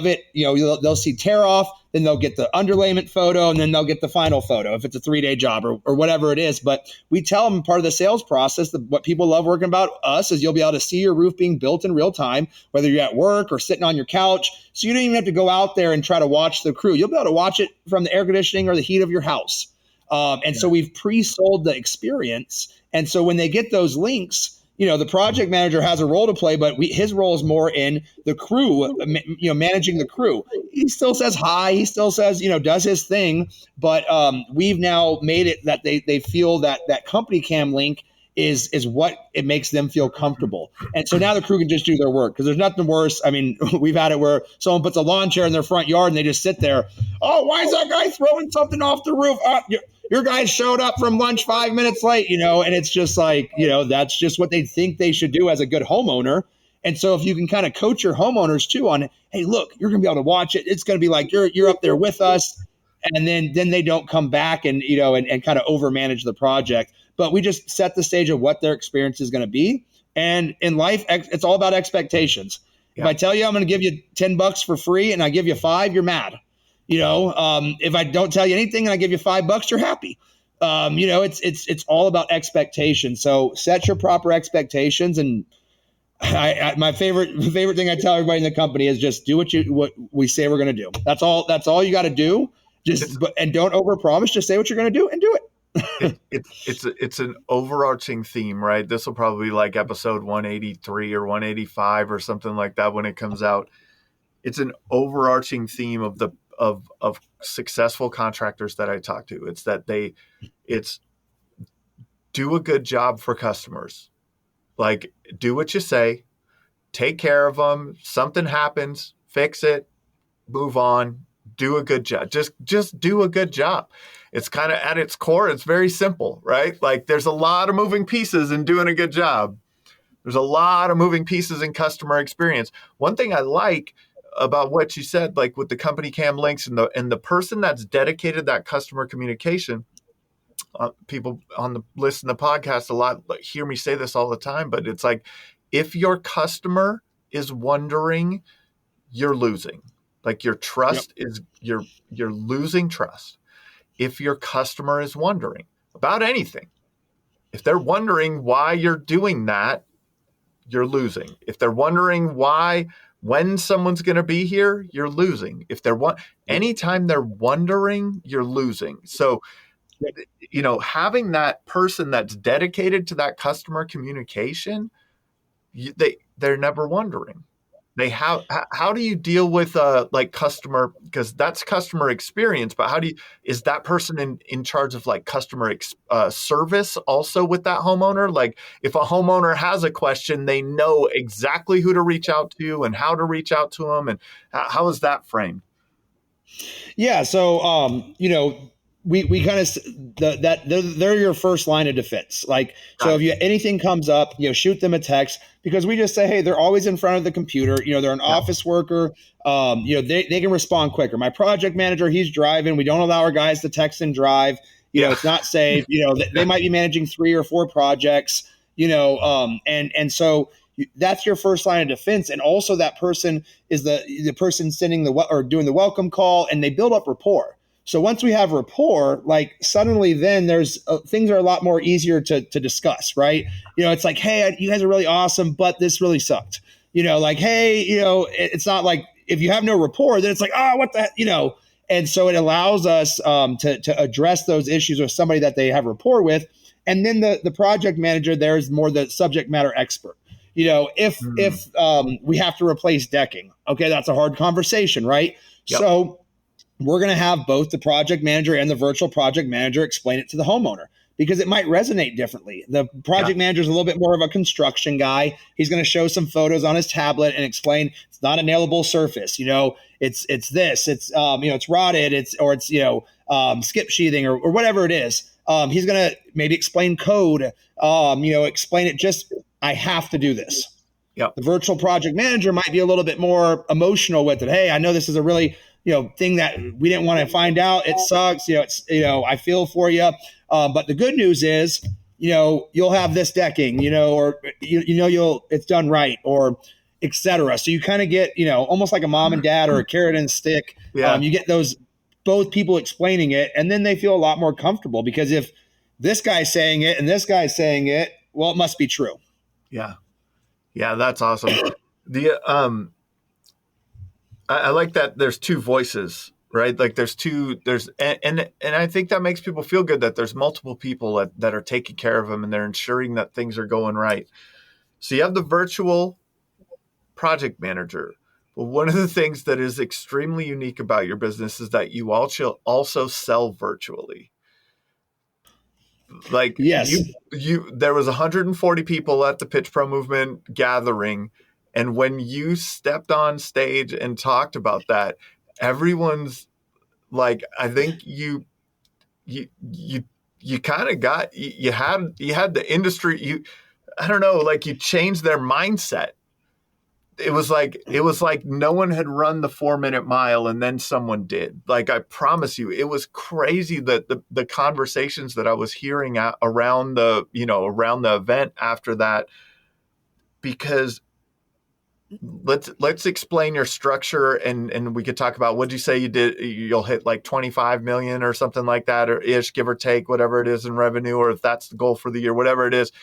S1: it, they'll see tear off, then they'll get the underlayment photo, and then they'll get the final photo if it's a 3-day job or whatever it is. But we tell them part of the sales process that what people love working about us is you'll be able to see your roof being built in real time, whether you're at work or sitting on your couch. So you don't even have to go out there and try to watch the crew. You'll be able to watch it from the air conditioning or the heat of your house. So we've pre-sold the experience. And so when they get those links, the project manager has a role to play, but his role is more in the crew, managing the crew. He still says hi. He still says, does his thing. But we've now made it that they feel that company cam link is what it makes them feel comfortable. And so now the crew can just do their work because there's nothing worse. I mean, we've had it where someone puts a lawn chair in their front yard and they just sit there. Oh, why is that guy throwing something off the roof? Your guys showed up from lunch 5 minutes late, and it's just like, that's just what they think they should do as a good homeowner. And so if you can kind of coach your homeowners too on, hey, look, you're going to be able to watch it. It's going to be like you're up there with us. And then they don't come back and, and kind of overmanage the project. But we just set the stage of what their experience is going to be. And in life, it's all about expectations. If
S2: Yeah.
S1: I tell you I'm going to give you $10 for free and I give you 5, you're mad. If I don't tell you anything and I give you $5, you're happy. It's all about expectations. So set your proper expectations. And my favorite thing I tell everybody in the company is just do what we say we're going to do. That's all you got to do. And don't overpromise. Just say what you're going to do and do it.
S2: It's an overarching theme, right? This will probably be like episode 183 or 185 or something like that when it comes out. It's an overarching theme of successful contractors that I talk to. It's do a good job for customers. Like do what you say, take care of them. Something happens, fix it, move on, do a good job. Just do a good job. It's kind of at its core, it's very simple, right? Like there's a lot of moving pieces in doing a good job. There's a lot of moving pieces in customer experience. One thing I like about what you said, like with the company cam links and the person that's dedicated that customer communication, people on the listen to the podcast a lot hear me say this all the time, but it's like if your customer is wondering, you're losing. Like your trust is you're losing trust. If your customer is wondering about anything, if they're wondering why you're doing that, you're losing. If they're wondering when someone's going to be here, you're losing. If they're anytime they're wondering, you're losing. So, having that person that's dedicated to that customer communication, they're never wondering. How do you deal with like customer, because that's customer experience, but is that person in charge of like customer service also with that homeowner? Like if a homeowner has a question, they know exactly who to reach out to and how to reach out to them, and how is that framed?
S1: Yeah. So, we kind of that they're your first line of defense. Like, so if anything comes up, shoot them a text because we just say, hey, they're always in front of the computer. They're an office worker. They can respond quicker. My project manager, he's driving. We don't allow our guys to text and drive. It's not safe. They might be managing 3 or 4 projects. And so that's your first line of defense. And also that person is the person sending or doing the welcome call, and they build up rapport. So once we have rapport, like suddenly then there's things are a lot more easier to discuss, right? It's like, hey, you guys are really awesome, but this really sucked. Like, hey, it's not like if you have no rapport, then it's like, oh, what the. And so it allows us to address those issues with somebody that they have rapport with. And then the project manager there is more the subject matter expert. If we have to replace decking, okay, that's a hard conversation, right?
S2: Yep.
S1: So we're going to have both the project manager and the virtual project manager explain it to the homeowner because it might resonate differently. The project manager is a little bit more of a construction guy. He's going to show some photos on his tablet and explain it's not a nailable surface. It's this, it's rotted, it's skip sheathing or whatever it is. He's going to maybe explain code, explain it just, I have to do this.
S2: Yep.
S1: The virtual project manager might be a little bit more emotional with it. Hey, I know this is a really thing that we didn't want to find out. It sucks. I feel for you. But the good news is, you'll have this decking, or it's done right, or etc. So you kind of get, almost like a mom and dad or a carrot and stick.
S2: Yeah.
S1: You get those both people explaining it, and then they feel a lot more comfortable because if this guy's saying it and this guy's saying it, well, it must be true.
S2: Yeah. Yeah, that's awesome. I like that there's two voices, right? Like and I think that makes people feel good that there's multiple people that are taking care of them and they're ensuring that things are going right. So you have the virtual project manager. But one of the things that is extremely unique about your business is that you also sell virtually. Like
S1: yes,
S2: there was 140 people at the Pitch Pro Movement gathering. And when you stepped on stage and talked about that, everyone's like, I think you kind of got, you had the industry, I don't know, like you changed their mindset. It was like no one had run the 4-minute mile and then someone did. Like, I promise you, it was crazy that the conversations that I was hearing around the event after that, because let's explain your structure and we could talk about what you say you'll hit like 25 million or something like that, or ish, give or take, whatever it is in revenue, or if that's the goal for the year, whatever it is.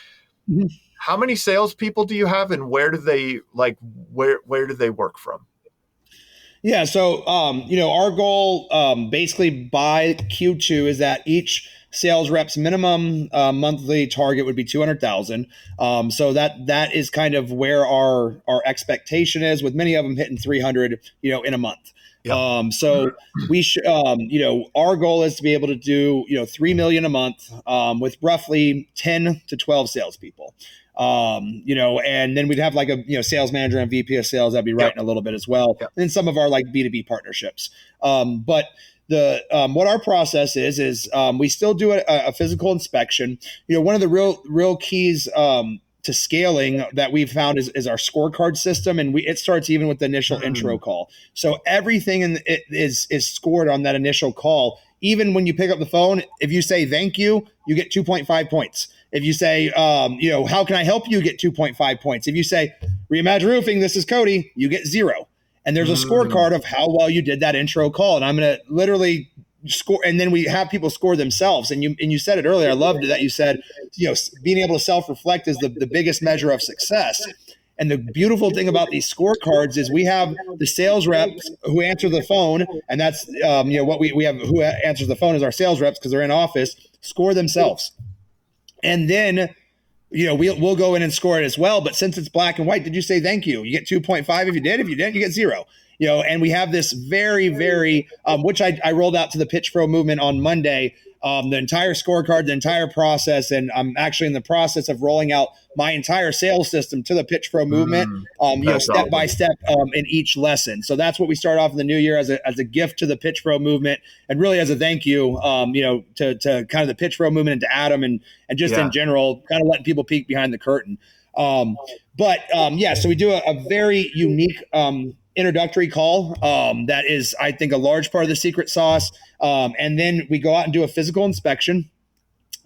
S2: Mm-hmm. How many salespeople do you have, and where do they work from?
S1: Yeah. So, our goal basically by Q2 is that each sales rep's minimum monthly target would be 200,000. So that is kind of where our expectation is, with many of them hitting 300, in a month. Yep. So we should, our goal is to be able to do, 3 million a month with roughly 10 to 12 salespeople. And then we'd have like a, sales manager and VP of sales that'd be writing a little bit as well. Yep. And then some of our like B2B partnerships. But what our process is we still do a physical inspection. One of the real keys to scaling that we've found is our scorecard system, and it starts even with the initial intro call. So everything is scored on that initial call. Even when you pick up the phone, if you say thank you, you get 2.5 points. If you say, how can I help you, get 2.5 points. If you say, Reimagine Roofing, this is Kody, you get 0. And there's a scorecard of how well you did that intro call. And I'm going to literally score. And then we have people score themselves. And you said it earlier. I loved it that you said, being able to self-reflect is the biggest measure of success. And the beautiful thing about these scorecards is we have the sales reps who answer the phone. And that's, what we have, who answers the phone is our sales reps, because they're in office, score themselves. And then, we'll go in and score it as well. But since it's black and white, did you say thank you? You get 2.5 if you did. If you didn't, you get 0. And we have this very, very, which I rolled out to the Pitch Pro Movement on Monday, the entire scorecard, the entire process. And I'm actually in the process of rolling out my entire sales system to the Pitch Pro Movement, step by step in each lesson. So that's what we start off in the new year as a gift to the Pitch Pro Movement, and really as a thank you, to kind of the Pitch Pro Movement and to Adam and just in general, kind of letting people peek behind the curtain. So we do a very unique introductory call that is, I think, a large part of the secret sauce. And then we go out and do a physical inspection.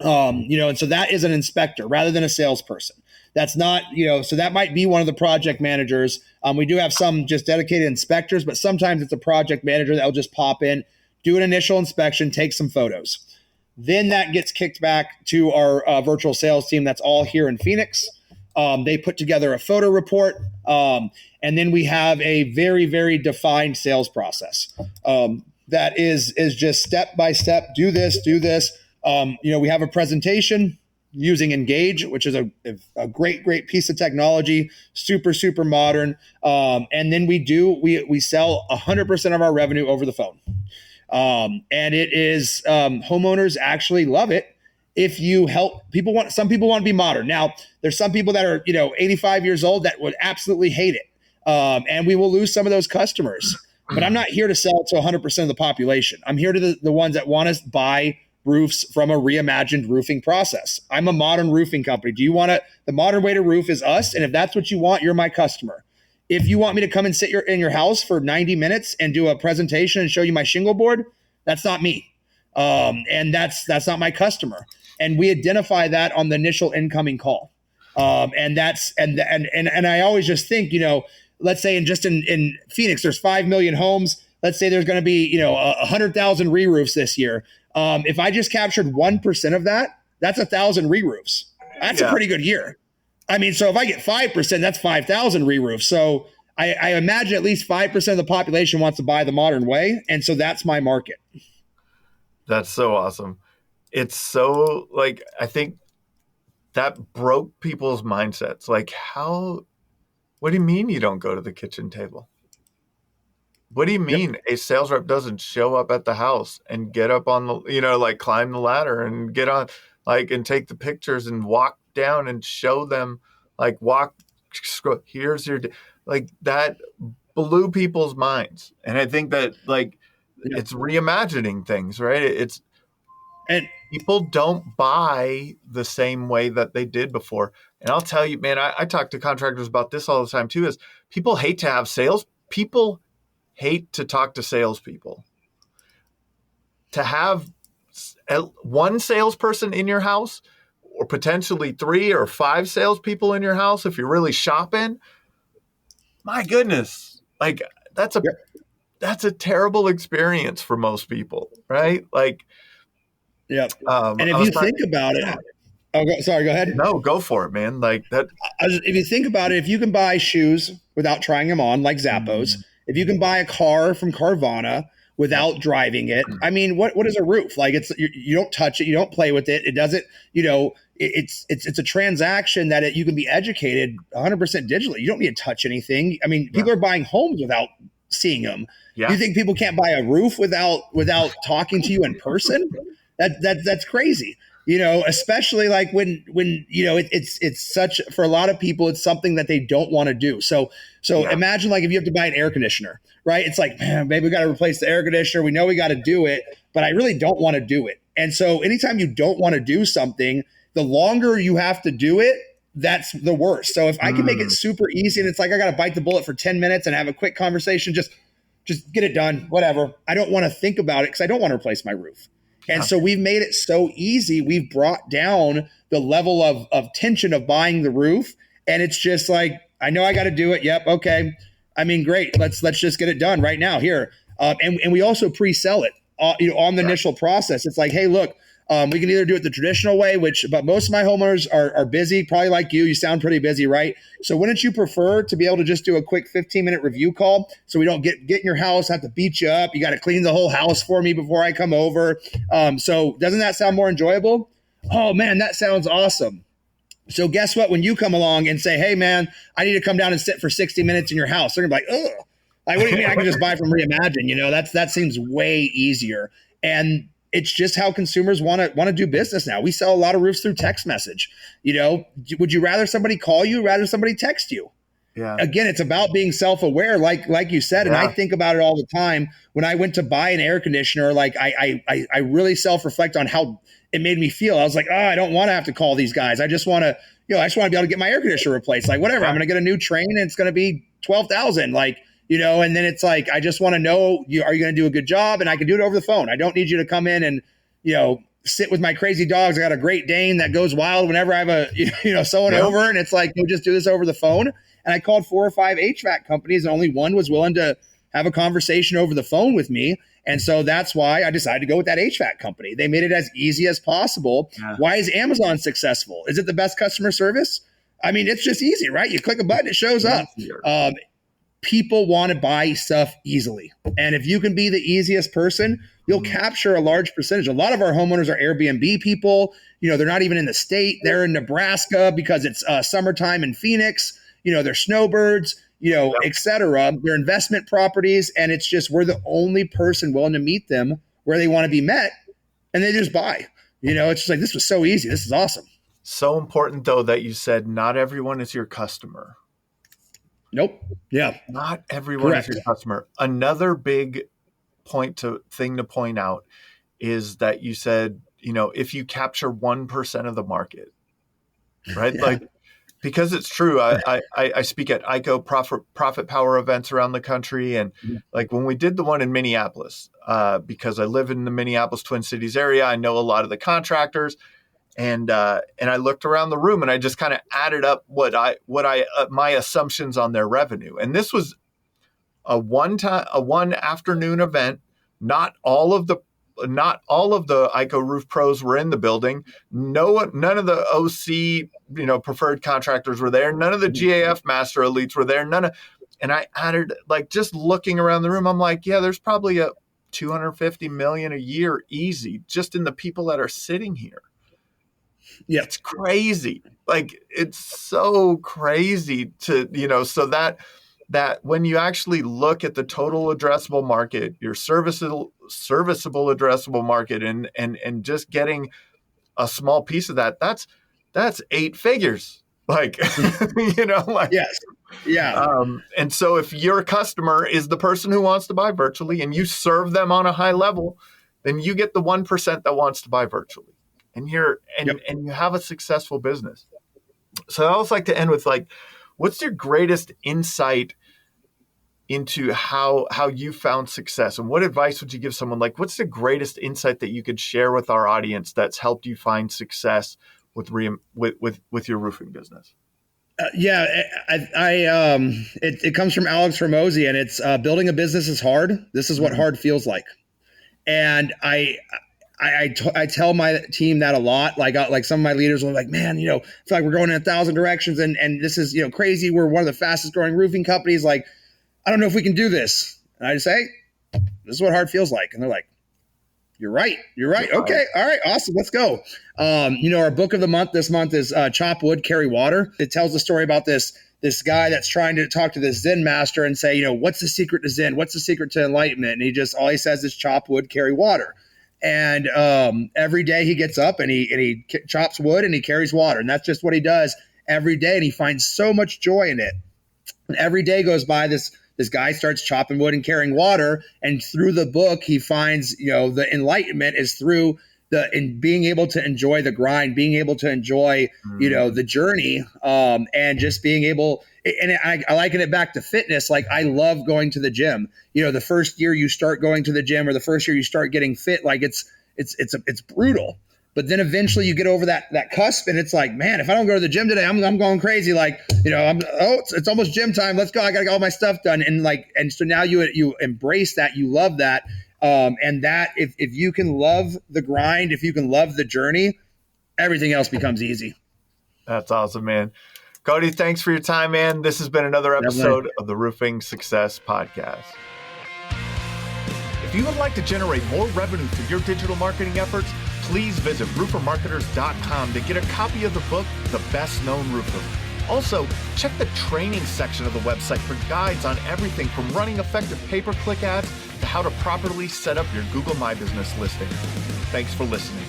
S1: And so that is an inspector rather than a salesperson. That's not, so that might be one of the project managers. We do have some just dedicated inspectors, but sometimes it's a project manager that will just pop in, do an initial inspection, take some photos. Then that gets kicked back to our virtual sales team that's all here in Phoenix. They put together a photo report, and then we have a very, very defined sales process that is just step by step. Do this, do this. We have a presentation using Engage, which is a great, great piece of technology, super, super modern. And then we sell 100% of our revenue over the phone. And it is, homeowners actually love it. If you help some people want to be modern. Now there's some people that are, 85 years old that would absolutely hate it. And we will lose some of those customers, but I'm not here to sell to 100% of the population. I'm here to the ones that want to buy roofs from a reimagined roofing process. I'm a modern roofing company. Do you want the modern way to roof is us. And if that's what you want, you're my customer. If you want me to come and sit in your house for 90 minutes and do a presentation and show you my shingle board, that's not me. And that's not my customer. And we identify that on the initial incoming call. And I always just think, let's say in Phoenix, there's 5 million homes. Let's say there's going to be, 100,000 re-roofs this year. If I just captured 1% of that, that's 1,000 re-roofs. That's a pretty good year. I mean, so if I get 5%, that's 5,000 re-roofs. So I imagine at least 5% of the population wants to buy the modern way. And so that's my market.
S2: That's so awesome. It's so I think that broke people's mindsets. What do you mean you don't go to the kitchen table? What do you mean a sales rep doesn't show up at the house and get up on the, climb the ladder and get on, and take the pictures and walk down and show them, here's your, that blew people's minds. And I think that, it's reimagining things, right? And people don't buy the same way that they did before. And I'll tell you, man, I talk to contractors about this all the time too, is people hate to have sales. People hate to talk to salespeople. To have one salesperson in your house, or potentially 3 or 5 salespeople in your house, if you're really shopping, my goodness, that's a terrible experience for most people, right?
S1: And if you think about it, sorry, go ahead.
S2: No, go for it, man.
S1: If you think about it, if you can buy shoes without trying them on, like Zappos, if you can buy a car from Carvana without driving it, I mean, what is a roof? You don't touch it, you don't play with it. It doesn't, it's a transaction that you can be educated 100% digitally. You don't need to touch anything. I mean, people are buying homes without seeing them. Yeah. You think people can't buy a roof without talking to you in person? That's crazy. Especially when it's such, for a lot of people, it's something that they don't want to do. So imagine if you have to buy an air conditioner, right? It's man, maybe we got to replace the air conditioner. We know we got to do it, but I really don't want to do it. And so anytime you don't want to do something, the longer you have to do it, that's the worst. So if I can make it super easy, and it's I got to bite the bullet for 10 minutes and have a quick conversation, just get it done, whatever. I don't want to think about it because I don't want to replace my roof. And so we've made it so easy. We've brought down the level of tension of buying the roof. And it's just I know I got to do it. Yep. Okay. I mean, great. Let's just get it done right now here. And we also pre-sell it on the initial process. It's hey, look, we can either do it the traditional way, but most of my homeowners are busy, probably like you. You sound pretty busy, right? So wouldn't you prefer to be able to just do a quick 15-minute review call so we don't get in your house, have to beat you up? You got to clean the whole house for me before I come over. So doesn't that sound more enjoyable? Oh, man, that sounds awesome. So guess what? When you come along and say, hey, man, I need to come down and sit for 60 minutes in your house, they're going to be like, ugh. What do you mean I can just buy from Reimagine? That seems way easier. And it's just how consumers want to do business now. We sell a lot of roofs through text message. Would you rather somebody call you, rather somebody text you? Yeah. Again, it's about being self-aware, like you said. And I think about it all the time. When I went to buy an air conditioner, I really self-reflect on how it made me feel. I was I don't want to have to call these guys. I just want to, I just want to be able to get my air conditioner replaced. Whatever, I'm going to get a new train and it's going to be $12,000. And then it's I just want to know, are you going to do a good job? And I can do it over the phone. I don't need you to come in and, sit with my crazy dogs. I got a Great Dane that goes wild whenever I have someone over, and it's you'll just do this over the phone. And I called 4 or 5 HVAC companies and only one was willing to have a conversation over the phone with me. And so that's why I decided to go with that HVAC company. They made it as easy as possible.
S2: Yeah.
S1: Why is Amazon successful? Is it the best customer service? I mean, it's just easy, right? You click a button, it shows up. People want to buy stuff easily. And if you can be the easiest person, you'll capture a large percentage. A lot of our homeowners are Airbnb people. They're not even in the state. They're in Nebraska because it's summertime in Phoenix. They're snowbirds, et cetera. They're investment properties. And it's just, we're the only person willing to meet them where they want to be met. And they just buy. It's just like, this was so easy. This is awesome.
S2: So important, though, that you said not everyone is your customer.
S1: Nope. Yeah.
S2: Not everyone is your customer. Another big thing to point out is that you said, if you capture 1% of the market, right? Yeah. Like, because it's true. I speak at ICO profit power events around the country. And like when we did the one in Minneapolis, because I live in the Minneapolis Twin Cities area, I know a lot of the contractors. And I looked around the room and I just kind of added up my assumptions on their revenue. And this was a one afternoon event. Not all of the ICO Roof Pros were in the building. None of the OC, preferred contractors were there. None of the GAF master elites were there. And I added, like, just looking around the room, I'm like, yeah, there's probably a $250 million a year easy just in the people that are sitting here. Yeah, it's crazy. Like, it's so crazy to, so that when you actually look at the total addressable market, your serviceable addressable market, and just getting a small piece of that's 8 figures. Like,
S1: yes. Yeah.
S2: And so if your customer is the person who wants to buy virtually and you serve them on a high level, then you get the 1% that wants to buy virtually. And you have a successful business. So I always like to end with, like, what's your greatest insight into how you found success, and what advice would you give someone? Like, what's the greatest insight that you could share with our audience that's helped you find success with your roofing business?
S1: It comes from Alex Ramosi, and it's building a business is hard. This is what hard feels like. And I tell my team that a lot. Like some of my leaders are like, man, I feel like we're going in 1,000 directions and this is, crazy. We're one of the fastest growing roofing companies. Like, I don't know if we can do this. And I just say, this is what hard feels like. And they're like, you're right. Okay. All right. Awesome. Let's go. Our book of the month this month is Chop Wood, Carry Water. It tells the story about this guy that's trying to talk to this Zen master and say, what's the secret to Zen? What's the secret to enlightenment? And all he says is chop wood, carry water. And every day he gets up and he chops wood and he carries water. And that's just what he does every day. And he finds so much joy in it. And every day goes by, this guy starts chopping wood and carrying water. And through the book, he finds, the enlightenment is through in being able to enjoy the grind, being able to enjoy, the journey, and just being able. And I liken it back to fitness. Like, I love going to the gym. The first year you start going to the gym, or the first year you start getting fit, like it's brutal. But then eventually you get over that cusp, and it's like, man, if I don't go to the gym today, I'm going crazy. Like, it's almost gym time. Let's go. I got to get all my stuff done. And so now you embrace that, you love that, and that if you can love the grind, if you can love the journey, everything else becomes easy.
S2: That's awesome, man. Kody, thanks for your time, man. This has been another episode of the Roofing Success Podcast. If you would like to generate more revenue through your digital marketing efforts, please visit roofermarketers.com to get a copy of the book, The Best Known Roofer. Also, check the training section of the website for guides on everything from running effective pay-per-click ads to how to properly set up your Google My Business listing. Thanks for listening.